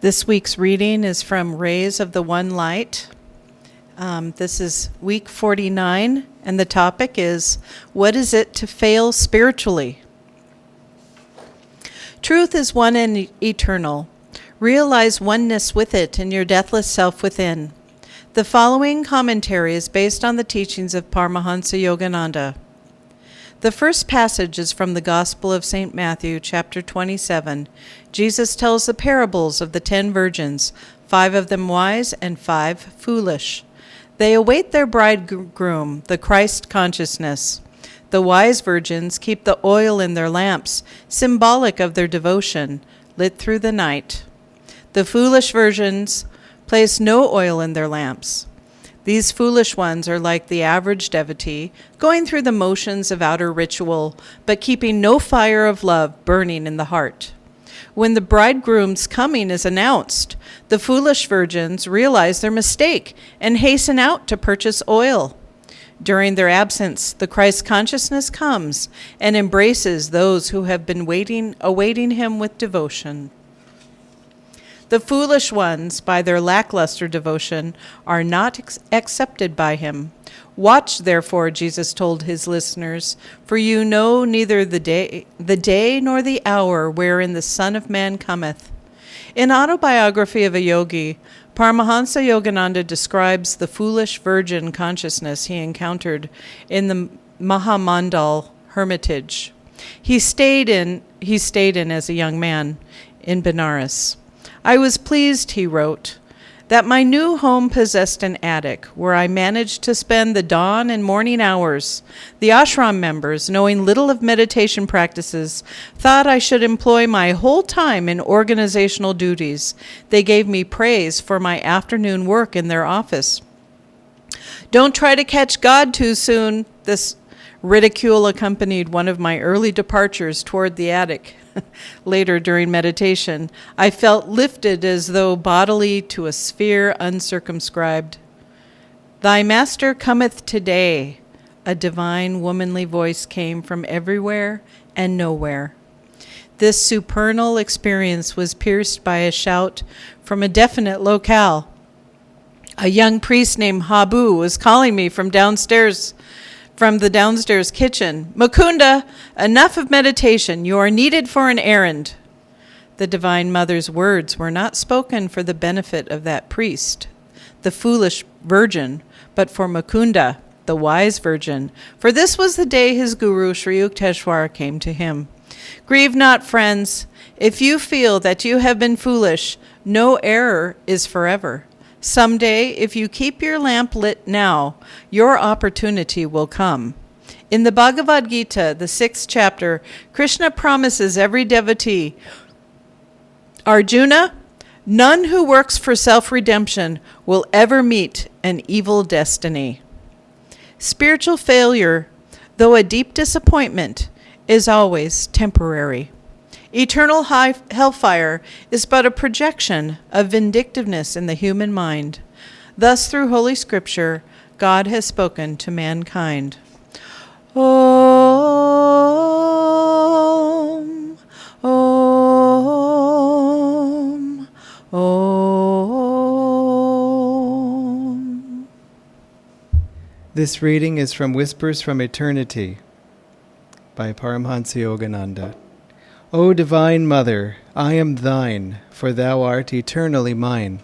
This week's reading is from Rays of the One Light. This is week 49, and the topic is, what is it to fail spiritually? Truth is one and eternal. Realize oneness with it in your deathless self within. The following commentary is based on the teachings of Paramahansa Yogananda. The first passage is from the Gospel of St. Matthew, chapter 27. Jesus tells the parables of the 10 virgins, 5 of them wise and 5 foolish. They await their bridegroom, the Christ consciousness. The wise virgins keep the oil in their lamps, symbolic of their devotion, lit through the night. The foolish virgins place no oil in their lamps. These foolish ones are like the average devotee, going through the motions of outer ritual, but keeping no fire of love burning in the heart. When the bridegroom's coming is announced, the foolish virgins realize their mistake and hasten out to purchase oil. During their absence, the Christ consciousness comes and embraces those who have been awaiting him with devotion. The foolish ones, by their lackluster devotion, are not accepted by him. Watch, therefore, Jesus told his listeners, for you know neither the day nor the hour wherein the Son of Man cometh. In Autobiography of a Yogi, Paramahansa Yogananda describes the foolish virgin consciousness he encountered in the Mahamandal hermitage. He stayed in as a young man in Benares. I was pleased, he wrote, that my new home possessed an attic where I managed to spend the dawn and morning hours. The ashram members, knowing little of meditation practices, thought I should employ my whole time in organizational duties. They gave me praise for my afternoon work in their office. Don't try to catch God too soon. This ridicule accompanied one of my early departures toward the attic. Later, during meditation, I felt lifted as though bodily to a sphere uncircumscribed. Thy master cometh today. A divine womanly voice came from everywhere and nowhere. This supernal experience was pierced by a shout from a definite locale. A young priest named Habu was calling me from the downstairs kitchen. Mukunda, enough of meditation. You are needed for an errand. The Divine Mother's words were not spoken for the benefit of that priest, the foolish virgin, but for Mukunda, the wise virgin, for this was the day his guru, Sri Yukteswar, came to him. Grieve not, friends. If you feel that you have been foolish, no error is forever. Someday, if you keep your lamp lit now, your opportunity will come. In the Bhagavad Gita, the 6th chapter, Krishna promises every devotee, Arjuna, none who works for self-redemption will ever meet an evil destiny. Spiritual failure, though a deep disappointment, is always temporary. Eternal hellfire is but a projection of vindictiveness in the human mind. Thus, through Holy Scripture, God has spoken to mankind. Om, Om, Om. This reading is from Whispers from Eternity by Paramahansa Yogananda. O Divine Mother, I am thine, for thou art eternally mine.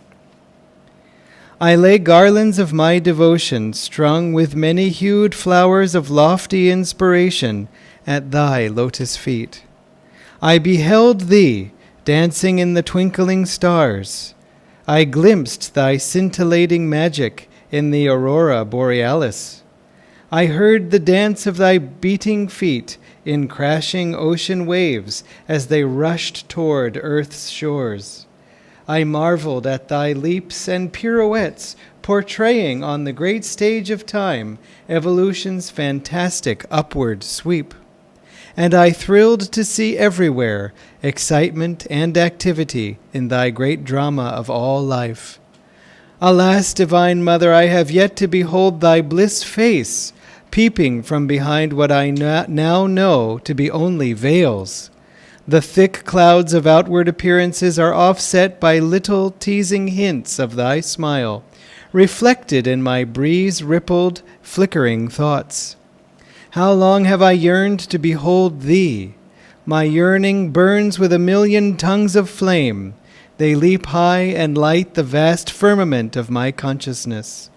I lay garlands of my devotion, strung with many-hued flowers of lofty inspiration, at thy lotus feet. I beheld thee, dancing in the twinkling stars. I glimpsed thy scintillating magic in the aurora borealis. I heard the dance of thy beating feet in crashing ocean waves as they rushed toward earth's shores. I marveled at thy leaps and pirouettes, portraying on the great stage of time evolution's fantastic upward sweep. And I thrilled to see everywhere excitement and activity in thy great drama of all life. Alas, Divine Mother, I have yet to behold thy bliss face, peeping from behind what I now know to be only veils. The thick clouds of outward appearances are offset by little teasing hints of thy smile, reflected in my breeze-rippled, flickering thoughts. How long have I yearned to behold thee? My yearning burns with 1,000,000 tongues of flame. They leap high and light the vast firmament of my consciousness.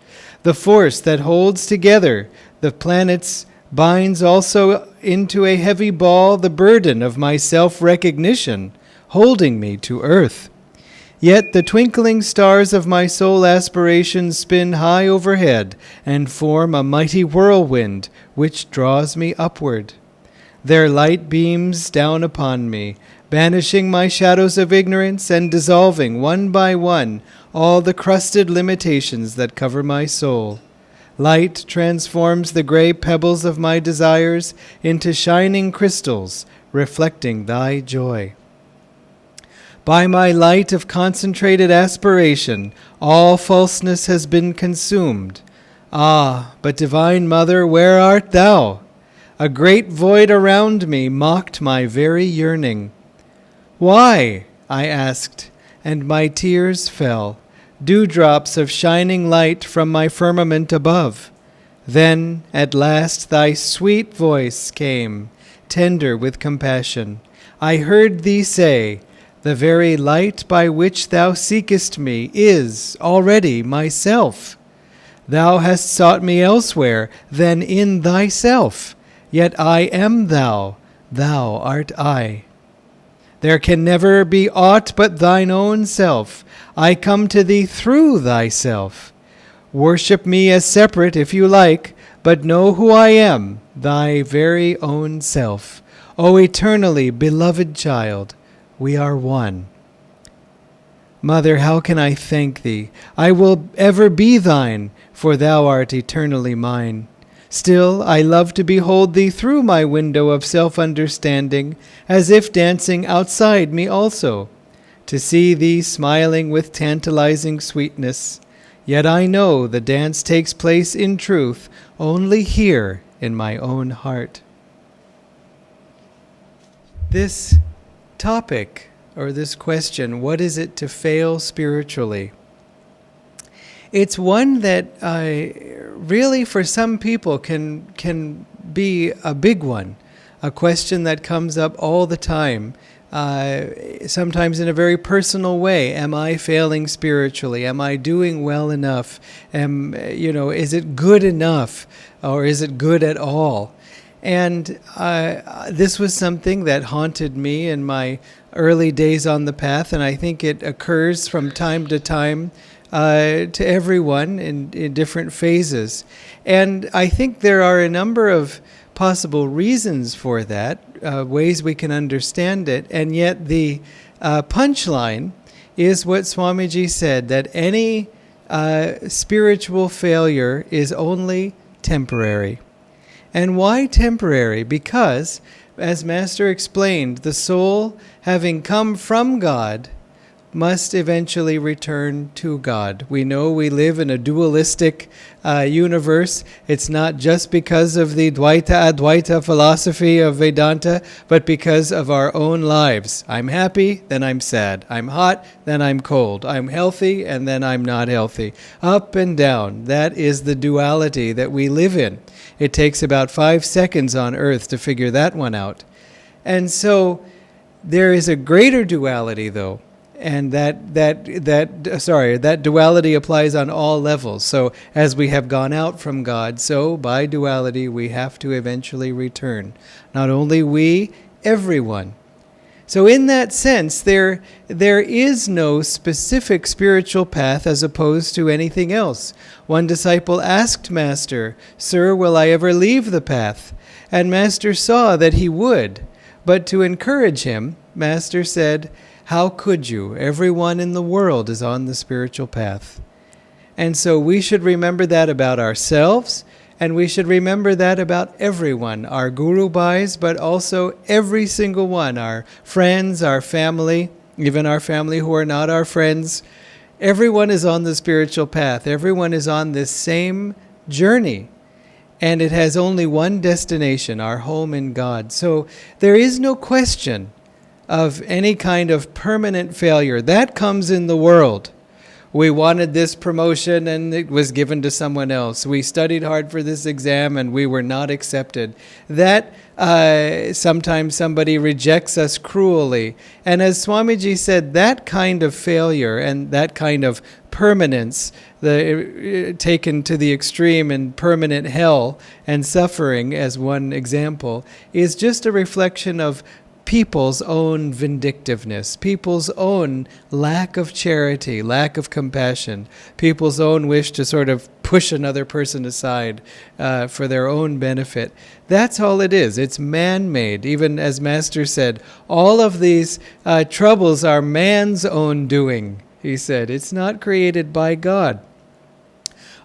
The force that holds together the planets binds also into a heavy ball the burden of my self-recognition, holding me to earth. Yet the twinkling stars of my soul aspirations spin high overhead and form a mighty whirlwind which draws me upward. Their light beams down upon me, banishing my shadows of ignorance and dissolving one by one all the crusted limitations that cover my soul. Light transforms the gray pebbles of my desires into shining crystals, reflecting thy joy. By my light of concentrated aspiration, all falseness has been consumed. Ah, but Divine Mother, where art thou? A great void around me mocked my very yearning. Why? I asked, and my tears fell, dewdrops of shining light from my firmament above. Then, at last, thy sweet voice came, tender with compassion. I heard thee say, "The very light by which thou seekest me is already myself. Thou hast sought me elsewhere than in thyself, yet I am thou, thou art I. There can never be aught but thine own self. I come to thee through thyself. Worship me as separate if you like, but know who I am, thy very own self. O eternally beloved child, we are one." Mother, how can I thank thee? I will ever be thine, for thou art eternally mine. Still, I love to behold thee through my window of self-understanding, as if dancing outside me also, to see thee smiling with tantalizing sweetness. Yet I know the dance takes place in truth only here in my own heart. This topic, or this question, what is it to fail spiritually? It's one that really for some people can be a big one, a question that comes up all the time, sometimes in a very personal way. Am I failing spiritually? Am I doing well enough? Is it good enough, or is it good at all? And this was something that haunted me in my early days on the path, and I think it occurs from time to time to everyone in different phases. And I think there are a number of possible reasons for that, ways we can understand it, and yet the punchline is what Swamiji said, that any spiritual failure is only temporary. And why temporary? Because, as Master explained, the soul, having come from God, must eventually return to God. We know we live in a dualistic universe. It's not just because of the Dvaita-Advaita philosophy of Vedanta, but because of our own lives. I'm happy, then I'm sad. I'm hot, then I'm cold. I'm healthy, and then I'm not healthy. Up and down. That is the duality that we live in. It takes about 5 seconds on earth to figure that one out. And so there is a greater duality, though. And that duality applies on all levels. So as we have gone out from God, so by duality we have to eventually return. Not only we, everyone. So in that sense, there is no specific spiritual path as opposed to anything else. One disciple asked Master, "Sir, will I ever leave the path?" And Master saw that he would. But to encourage him, Master said, "How could you? Everyone in the world is on the spiritual path." And so we should remember that about ourselves, and we should remember that about everyone, our Guru Bhais, but also every single one, our friends, our family, even our family who are not our friends. Everyone is on the spiritual path. Everyone is on this same journey. And it has only one destination, our home in God. So there is no question of any kind of permanent failure. That comes in the world. We wanted this promotion and it was given to someone else. We studied hard for this exam and we were not accepted. That sometimes somebody rejects us cruelly. And as Swamiji said, that kind of failure and that kind of permanence, taken to the extreme in permanent hell and suffering as one example, is just a reflection of people's own vindictiveness, people's own lack of charity, lack of compassion, people's own wish to sort of push another person aside for their own benefit. That's all it is. It's man-made. Even as Master said, all of these troubles are man's own doing, he said. It's not created by God.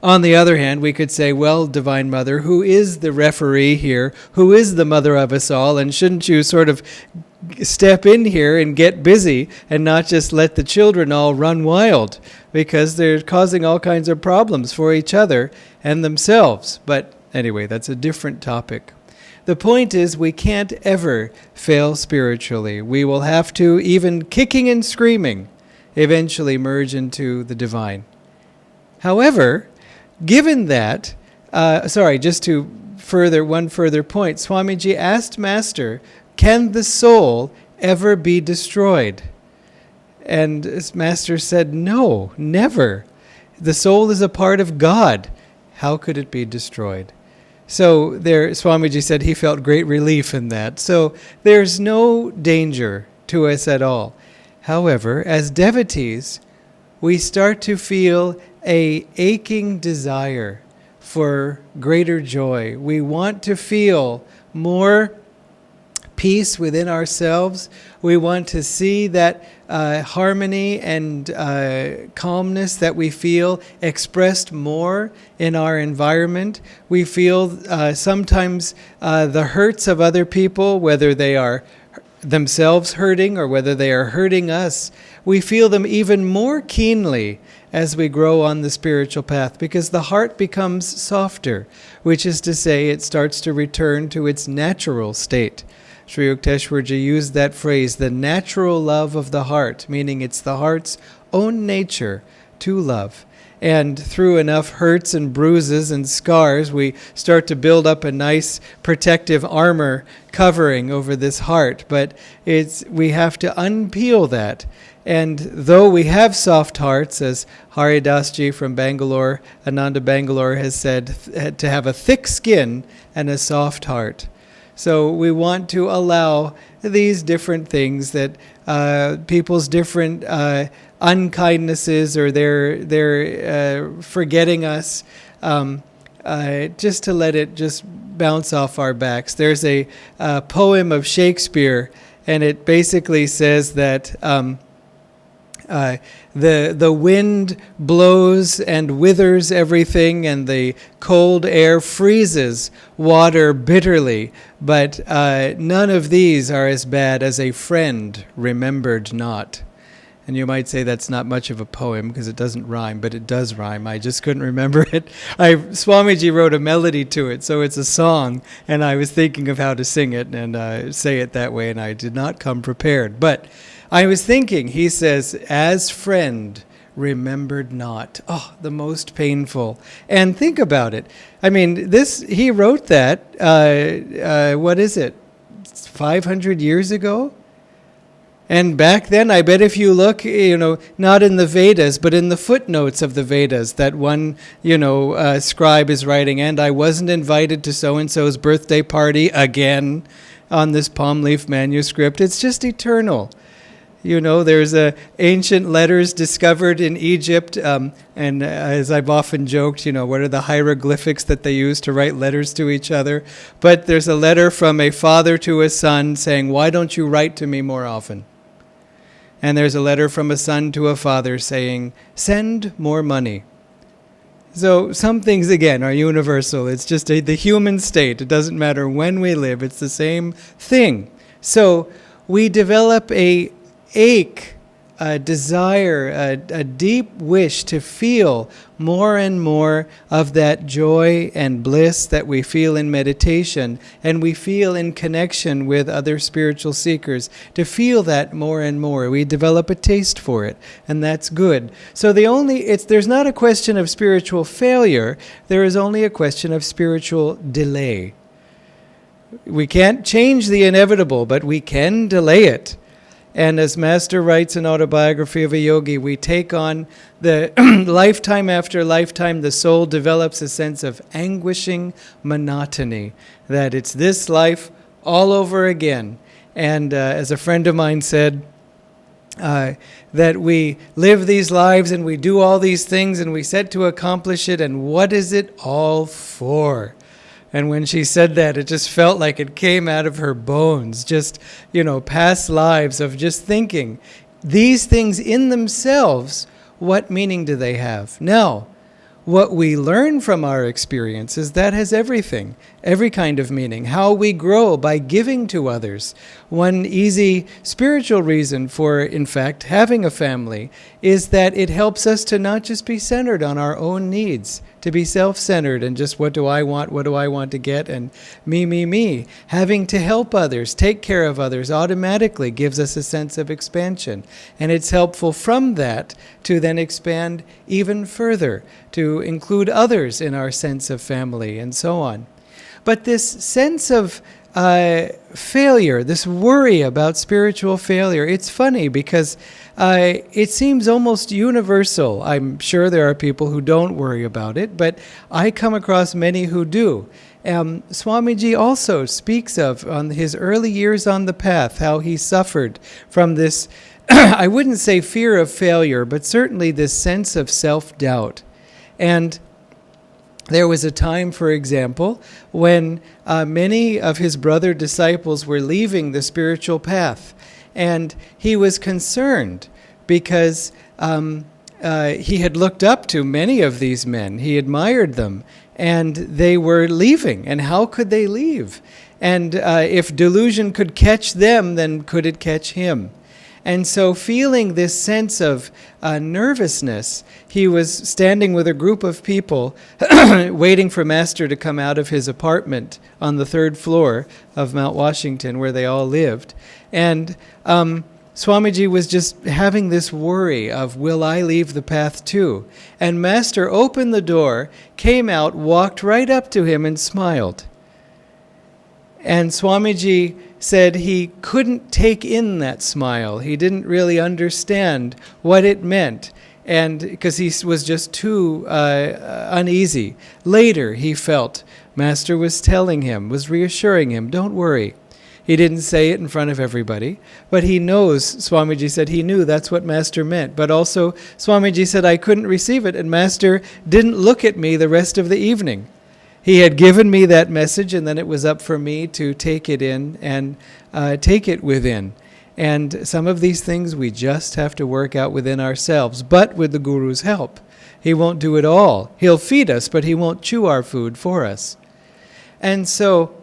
On the other hand, we could say, well, Divine Mother, who is the referee here? Who is the mother of us all? And shouldn't you sort of step in here and get busy and not just let the children all run wild? Because they're causing all kinds of problems for each other and themselves. But anyway, that's a different topic. The point is, we can't ever fail spiritually. We will have to, even kicking and screaming, eventually merge into the divine. However, given that, just to one further point, Swamiji asked Master, can the soul ever be destroyed? And Master said, no, never. The soul is a part of God. How could it be destroyed? So there, Swamiji said he felt great relief in that. So there's no danger to us at all. However, as devotees, we start to feel a aching desire for greater joy. We want to feel more peace within ourselves. We want to see that harmony and calmness that we feel expressed more in our environment. We feel sometimes the hurts of other people, whether they are themselves hurting or whether they are hurting us. We feel them even more keenly as we grow on the spiritual path, because the heart becomes softer, which is to say it starts to return to its natural state. Sri Yukteswarji used that phrase, the natural love of the heart, meaning it's the heart's own nature to love. And through enough hurts and bruises and scars, we start to build up a nice protective armor covering over this heart. But we have to unpeel that. And though we have soft hearts, as Haridasji from Bangalore, Ananda Bangalore has said, to have a thick skin and a soft heart. So we want to allow these different things that people's different unkindnesses or their forgetting us, just to let it just bounce off our backs. There's a poem of Shakespeare, and it basically says that the wind blows and withers everything, and the cold air freezes water bitterly, but none of these are as bad as a friend remembered not. And you might say that's not much of a poem because it doesn't rhyme, but it does rhyme. I just couldn't remember it. Swamiji wrote a melody to it, so it's a song, and I was thinking of how to sing it and say it that way, and I did not come prepared. But I was thinking, he says, as friend remembered not. Oh, the most painful. And think about it. I mean, he wrote that, what is it, 500 years ago? And back then, I bet if you look, not in the Vedas, but in the footnotes of the Vedas, that one, scribe is writing, and I wasn't invited to so-and-so's birthday party again on this palm leaf manuscript. It's just eternal. There's ancient letters discovered in Egypt, and as I've often joked, what are the hieroglyphics that they use to write letters to each other? But there's a letter from a father to a son saying, why don't you write to me more often? And there's a letter from a son to a father saying, send more money. So some things, again, are universal. It's just the human state. It doesn't matter when we live. It's the same thing. So we develop a ache a desire, a deep wish to feel more and more of that joy and bliss that we feel in meditation and we feel in connection with other spiritual seekers, to feel that more and more. We develop a taste for it, and that's good. So there's not a question of spiritual failure, there is only a question of spiritual delay. We can't change the inevitable, but we can delay it. And as Master writes in Autobiography of a Yogi, we take on the lifetime after lifetime, the soul develops a sense of anguishing monotony, that it's this life all over again. And as a friend of mine said, that we live these lives and we do all these things and we set to accomplish it, and what is it all for? And when she said that, it just felt like it came out of her bones. Just, past lives of just thinking, these things in themselves, what meaning do they have? Now, what we learn from our experiences, that has everything, every kind of meaning. How we grow by giving to others. One easy spiritual reason for, in fact, having a family is that it helps us to not just be centered on our own needs, to be self-centered and just what do I want to get, and me. Having to help others, take care of others automatically gives us a sense of expansion. And it's helpful from that to then expand even further, to include others in our sense of family and so on. But this sense of failure, this worry about spiritual failure, it's funny because it seems almost universal. I'm sure there are people who don't worry about it, but I come across many who do. Swamiji also speaks of, on his early years on the path, how he suffered from this, I wouldn't say fear of failure, but certainly this sense of self-doubt. And there was a time, for example, when many of his brother disciples were leaving the spiritual path, and he was concerned because he had looked up to many of these men. He admired them, and they were leaving. And how could they leave? And if delusion could catch them, then could it catch him? And so feeling this sense of nervousness, he was standing with a group of people waiting for Master to come out of his apartment on the 3rd floor of Mount Washington where they all lived. And Swamiji was just having this worry of, will I leave the path too? And Master opened the door, came out, walked right up to him and smiled. And Swamiji said he couldn't take in that smile. He didn't really understand what it meant, and because he was just too uneasy. Later, he felt Master was telling him, was reassuring him, don't worry. He didn't say it in front of everybody, but he knows, Swamiji said, he knew that's what Master meant. But also, Swamiji said, I couldn't receive it, and Master didn't look at me the rest of the evening. He had given me that message, and then it was up for me to take it in and take it within. And some of these things we just have to work out within ourselves, but with the Guru's help. He won't do it all. He'll feed us, but he won't chew our food for us. And so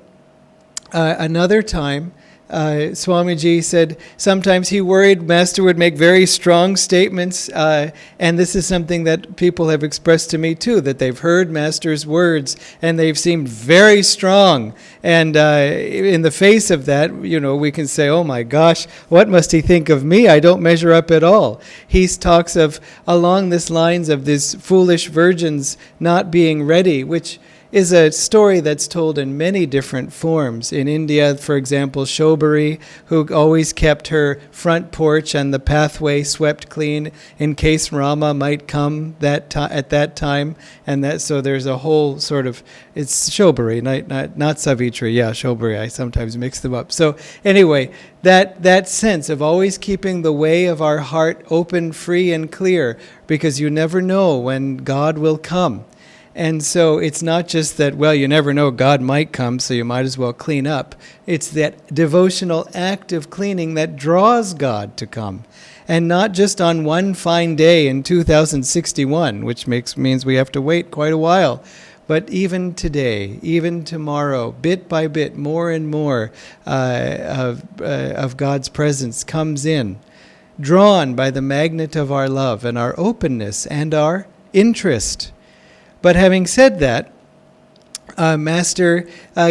another time, Swamiji said sometimes he worried Master would make very strong statements, and this is something that people have expressed to me too, that they've heard Master's words and they've seemed very strong. And in the face of that, we can say, oh my gosh, what must he think of me? I don't measure up at all. He talks of, along this lines of these foolish virgins not being ready, which is a story that's told in many different forms. In India, for example, Shobari, who always kept her front porch and the pathway swept clean in case Rama might come at that time. And so there's a whole sort of, it's Shobari, not Savitri. Yeah, Shobari, I sometimes mix them up. So anyway, that sense of always keeping the way of our heart open, free, and clear, because you never know when God will come. And so it's not just that, well, you never know, God might come, so you might as well clean up. It's that devotional act of cleaning that draws God to come. And not just on one fine day in 2061, which means we have to wait quite a while, but even today, even tomorrow, bit by bit, more and more of God's presence comes in. drawn by the magnet of our love and our openness and our interest. But having said that, Master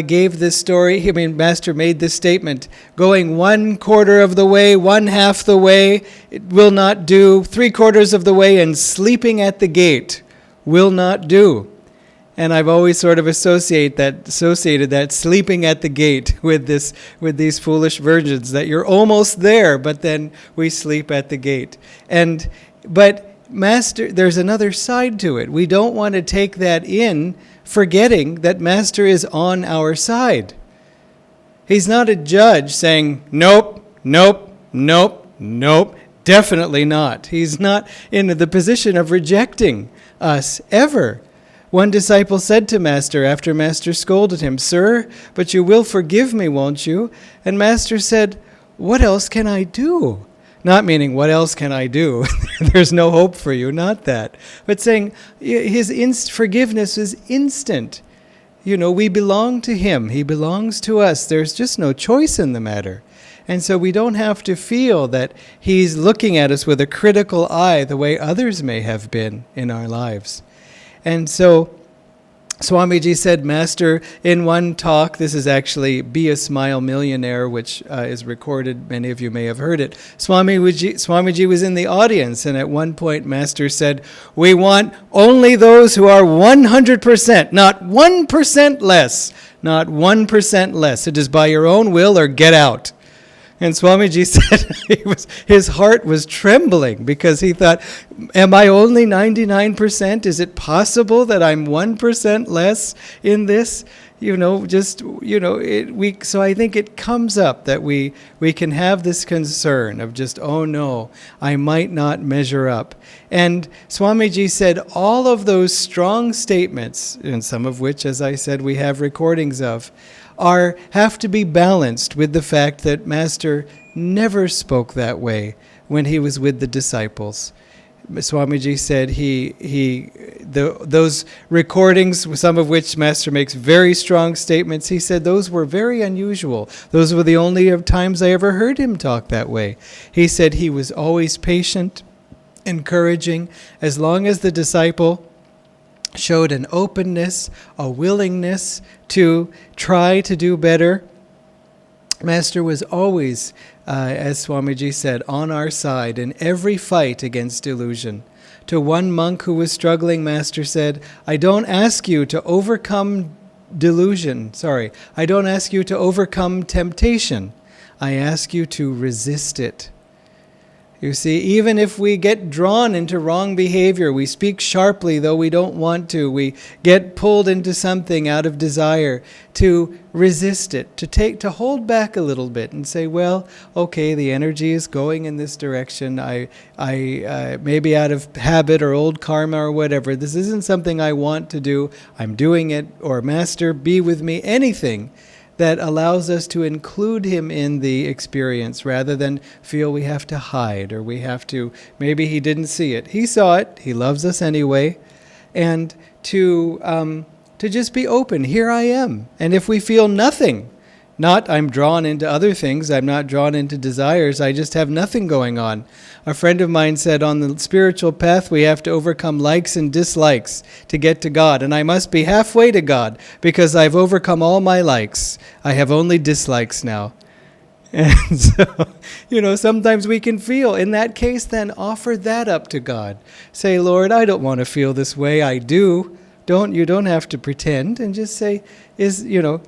gave this story. Master made this statement: going 1/4 of the way, 1/2 the way, it will not do. 3/4 of the way, and sleeping at the gate will not do. And I've always sort of associated that sleeping at the gate with these foolish virgins, that you're almost there, but then we sleep at the gate. But Master, there's another side to it. We don't want to take that in, forgetting that Master is on our side. He's not a judge saying, nope, nope, nope, nope, definitely not. He's not in the position of rejecting us ever. One disciple said to Master, after Master scolded him, "Sir, but you will forgive me, won't you?" And Master said, "What else can I do?" Not meaning, what else can I do? There's no hope for you, not that. But saying, his forgiveness is instant. We belong to him. He belongs to us. There's just no choice in the matter. And so we don't have to feel that he's looking at us with a critical eye the way others may have been in our lives. And so Swamiji said, Master, in one talk, this is actually Be a Smile Millionaire, which is recorded, many of you may have heard it. Swamiji was in the audience, and at one point Master said, "We want only those who are 100%, not 1% less, not 1% less. It is by your own will or get out." And Swamiji said his heart was trembling because he thought, am I only 99%? Is it possible that I'm 1% less in this? So I think it comes up that we can have this concern of just, oh no, I might not measure up. And Swamiji said all of those strong statements, and some of which, as I said, we have recordings of, have to be balanced with the fact that Master never spoke that way when he was with the disciples. Swamiji said those recordings, some of which Master makes very strong statements, he said those were very unusual. Those were the only times I ever heard him talk that way. He said he was always patient, encouraging, as long as the disciple showed an openness, a willingness to try to do better. Master was always, as Swamiji said, on our side in every fight against delusion. To one monk who was struggling, Master said, I don't ask you to overcome I don't ask you to overcome temptation. I ask you to resist it. You see, even if we get drawn into wrong behavior, we speak sharply though we don't want to, we get pulled into something out of desire, to resist it, to hold back a little bit and say, well, okay, the energy is going in this direction. I maybe out of habit or old karma or whatever, this isn't something I want to do. I'm doing it, or Master, be with me, anything that allows us to include him in the experience rather than feel we have to hide or we have to, maybe he didn't see it. He saw it. He loves us anyway. And to just be open. Here I am. And if we feel nothing, not I'm drawn into other things, I'm not drawn into desires, I just have nothing going on. A friend of mine said on the spiritual path we have to overcome likes and dislikes to get to God. And I must be halfway to God because I've overcome all my likes. I have only dislikes now. And so, sometimes we can feel, in that case, then offer that up to God. Say, Lord, I don't want to feel this way. I do. You don't have to pretend, and just say,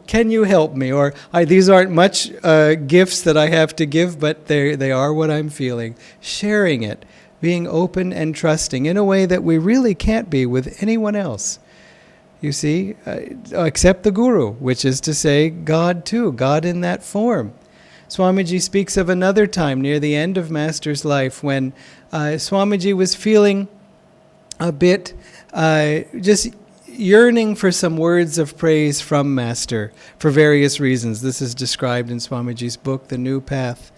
can you help me? Or these aren't much gifts that I have to give, but they are what I'm feeling. Sharing it, being open and trusting in a way that we really can't be with anyone else. You see, except the Guru, which is to say God too, God in that form. Swamiji speaks of another time near the end of Master's life when Swamiji was feeling a bit just yearning for some words of praise from Master for various reasons. This is described in Swamiji's book, The New Path.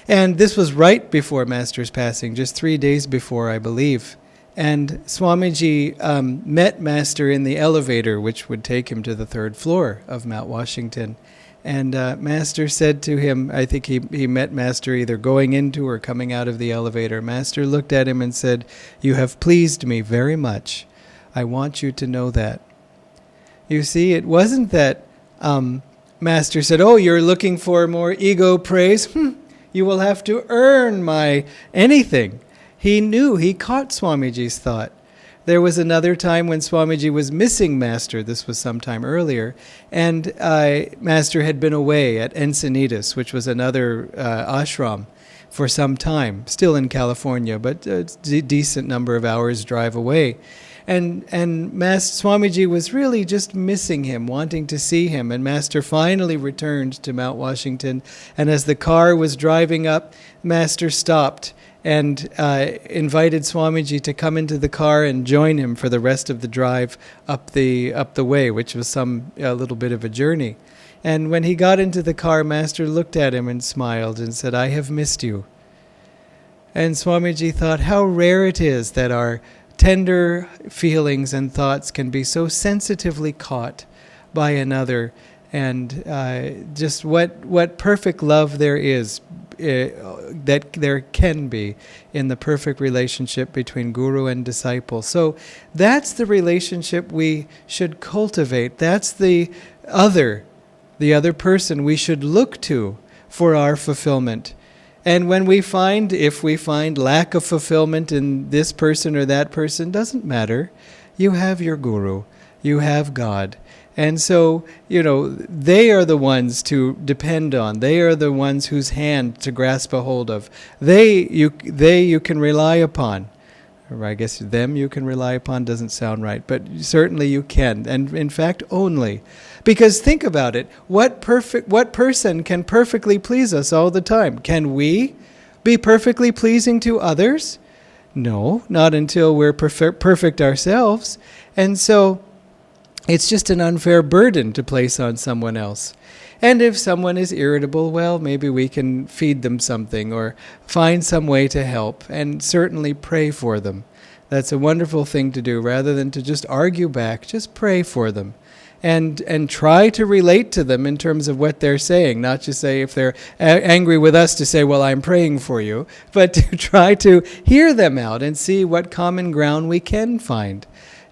And this was right before Master's passing, just 3 days before, I believe. And Swamiji met Master in the elevator, which would take him to the 3rd floor of Mount Washington. And Master said to him, I think he met Master either going into or coming out of the elevator. Master looked at him and said, "You have pleased me very much. I want you to know that." You see, it wasn't that Master said, "Oh, you're looking for more ego praise? You will have to earn my anything." He knew, he caught Swamiji's thought. There was another time when Swamiji was missing Master. This was some time earlier. And Master had been away at Encinitas, which was another ashram, for some time. Still in California, but a decent number of hours drive away. And Master Swamiji was really just missing him, wanting to see him. And Master finally returned to Mount Washington. And as the car was driving up, Master stopped and invited Swamiji to come into the car and join him for the rest of the drive up the way, which was a little bit of a journey. And when he got into the car, Master looked at him and smiled and said, "I have missed you." And Swamiji thought how rare it is that our tender feelings and thoughts can be so sensitively caught by another, and just what perfect love there is, that there can be in the perfect relationship between guru and disciple. So that's the relationship we should cultivate. That's the other person we should look to for our fulfillment. And when if we find lack of fulfillment in this person or that person, doesn't matter. You have your guru. You have God. And so, they are the ones to depend on. They are the ones whose hand to grasp a hold of. You can rely upon. Or I guess them you can rely upon doesn't sound right, but certainly you can. And in fact, only. Because think about it. What person can perfectly please us all the time? Can we be perfectly pleasing to others? No, not until we're perfect ourselves. And so it's just an unfair burden to place on someone else. And if someone is irritable, well, maybe we can feed them something or find some way to help, and certainly pray for them. That's a wonderful thing to do. Rather than to just argue back, just pray for them. And try to relate to them in terms of what they're saying. Not just say, if they're angry with us, to say, "Well, I'm praying for you," but to try to hear them out and see what common ground we can find.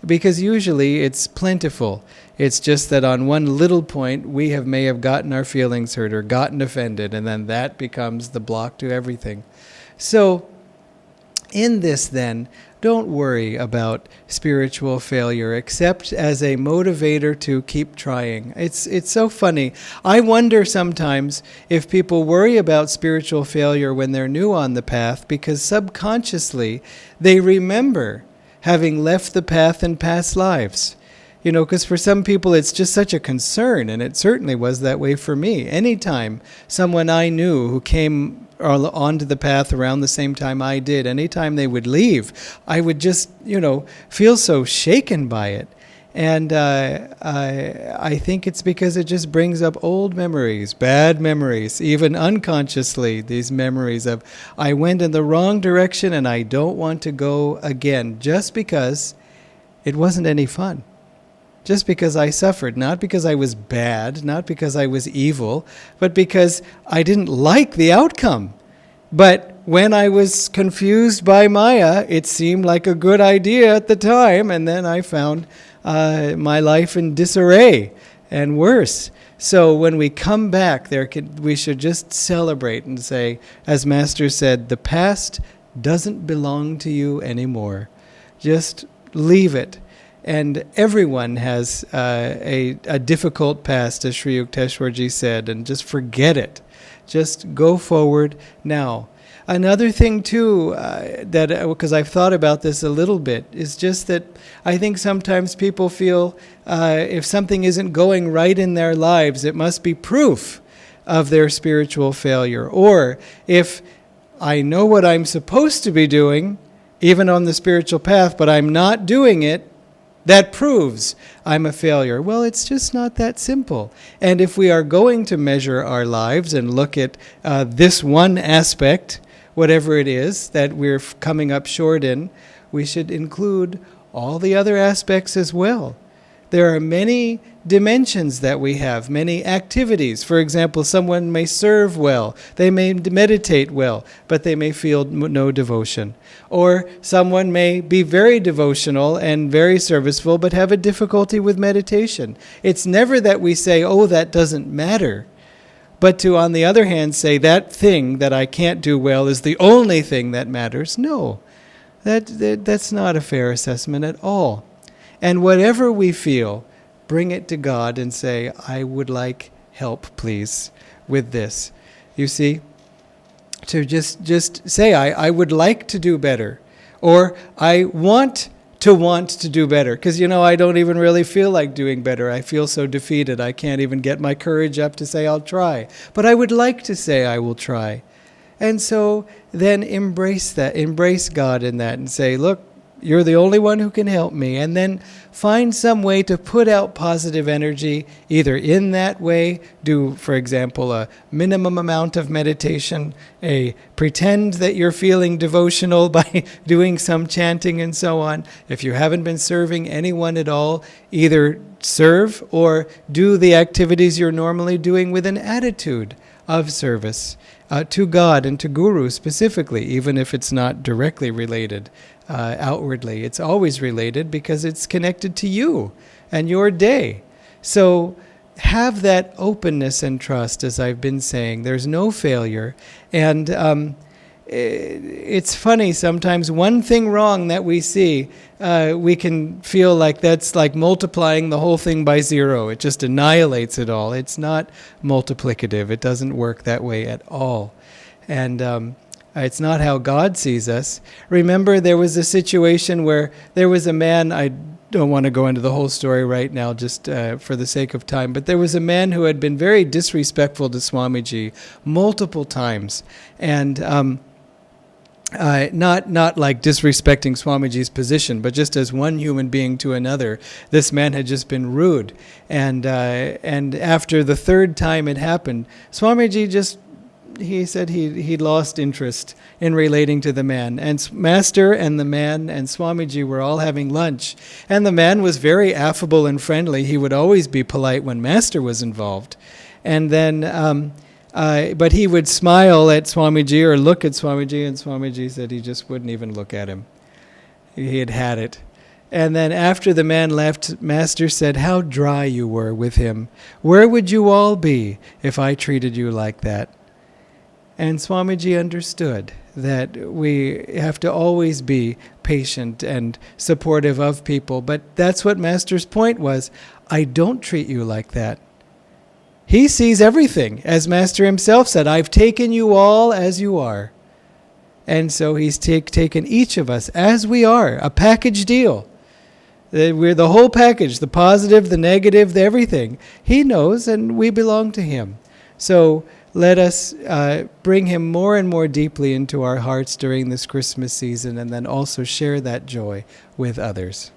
Because usually it's plentiful. It's just that on one little point we may have gotten our feelings hurt or gotten offended, and then that becomes the block to everything. So in this then, don't worry about spiritual failure except as a motivator to keep trying. It's so funny. I wonder sometimes if people worry about spiritual failure when they're new on the path, because subconsciously they remember having left the path in past lives. Because for some people it's just such a concern, and it certainly was that way for me. Anytime someone I knew who came onto the path around the same time I did, anytime they would leave, I would just, feel so shaken by it. And I think it's because it just brings up old memories, bad memories, even unconsciously, these memories of, I went in the wrong direction and I don't want to go again, just because it wasn't any fun. Just because I suffered, not because I was bad, not because I was evil, but because I didn't like the outcome. But when I was confused by Maya, it seemed like a good idea at the time, and then I found my life in disarray and worse. So when we come back, we should just celebrate and say, as Master said, the past doesn't belong to you anymore. Just leave it. And everyone has a difficult past, as Sri Yukteswarji said, and just forget it. Just go forward now. Another thing too, because I've thought about this a little bit, is just that I think sometimes people feel if something isn't going right in their lives, it must be proof of their spiritual failure. Or if I know what I'm supposed to be doing, even on the spiritual path, but I'm not doing it, that proves I'm a failure. Well, it's just not that simple. And if we are going to measure our lives and look at this one aspect, whatever it is that we're coming up short in, we should include all the other aspects as well. there are many dimensions that we have, many activities. For example, someone may serve well, they may meditate well, but they may feel no devotion. Or someone may be very devotional and very serviceful, but have a difficulty with meditation. It's never that we say, oh, that doesn't matter. But to, on the other hand, say that thing that I can't do well is the only thing that matters. No, that's not a fair assessment at all. And whatever we feel, bring it to God and say, I would like help, please, with this. You see, to just say, I would like to do better, or I want to do better, because, I don't even really feel like doing better. I feel so defeated. I can't even get my courage up to say I'll try. But I would like to say I will try. And so then embrace that, embrace God in that and say, look, you're the only one who can help me. And then find some way to put out positive energy, either in that way, do, for example, a minimum amount of meditation, pretend that you're feeling devotional by doing some chanting and so on. If you haven't been serving anyone at all, either serve or do the activities you're normally doing with an attitude of service to God and to Guru specifically, even if it's not directly related outwardly. It's always related because it's connected to you and your day. So have that openness and trust, as I've been saying. There's no failure. And it's funny, sometimes one thing wrong that we see, we can feel like that's like multiplying the whole thing by zero. It just annihilates it all. It's not multiplicative. It doesn't work that way at all. And it's not how God sees us. Remember, there was a situation where there was a man, I don't want to go into the whole story right now just for the sake of time, but there was a man who had been very disrespectful to Swamiji multiple times. And not like disrespecting Swamiji's position, but just as one human being to another. This man had just been rude. And after the third time it happened, Swamiji he said he lost interest in relating to the man. And Master and the man and Swamiji were all having lunch. And the man was very affable and friendly. He would always be polite when Master was involved. And then, but he would smile at Swamiji or look at Swamiji, and Swamiji said he just wouldn't even look at him. He had it. And then after the man left, Master said, how dry you were with him. Where would you all be if I treated you like that? And Swamiji understood that we have to always be patient and supportive of people. But that's what Master's point was. I don't treat you like that. He sees everything. As Master himself said, I've taken you all as you are. And so he's taken each of us as we are, a package deal. We're the whole package, the positive, the negative, the everything. He knows, and we belong to him. So let us bring him more and more deeply into our hearts during this Christmas season, and then also share that joy with others.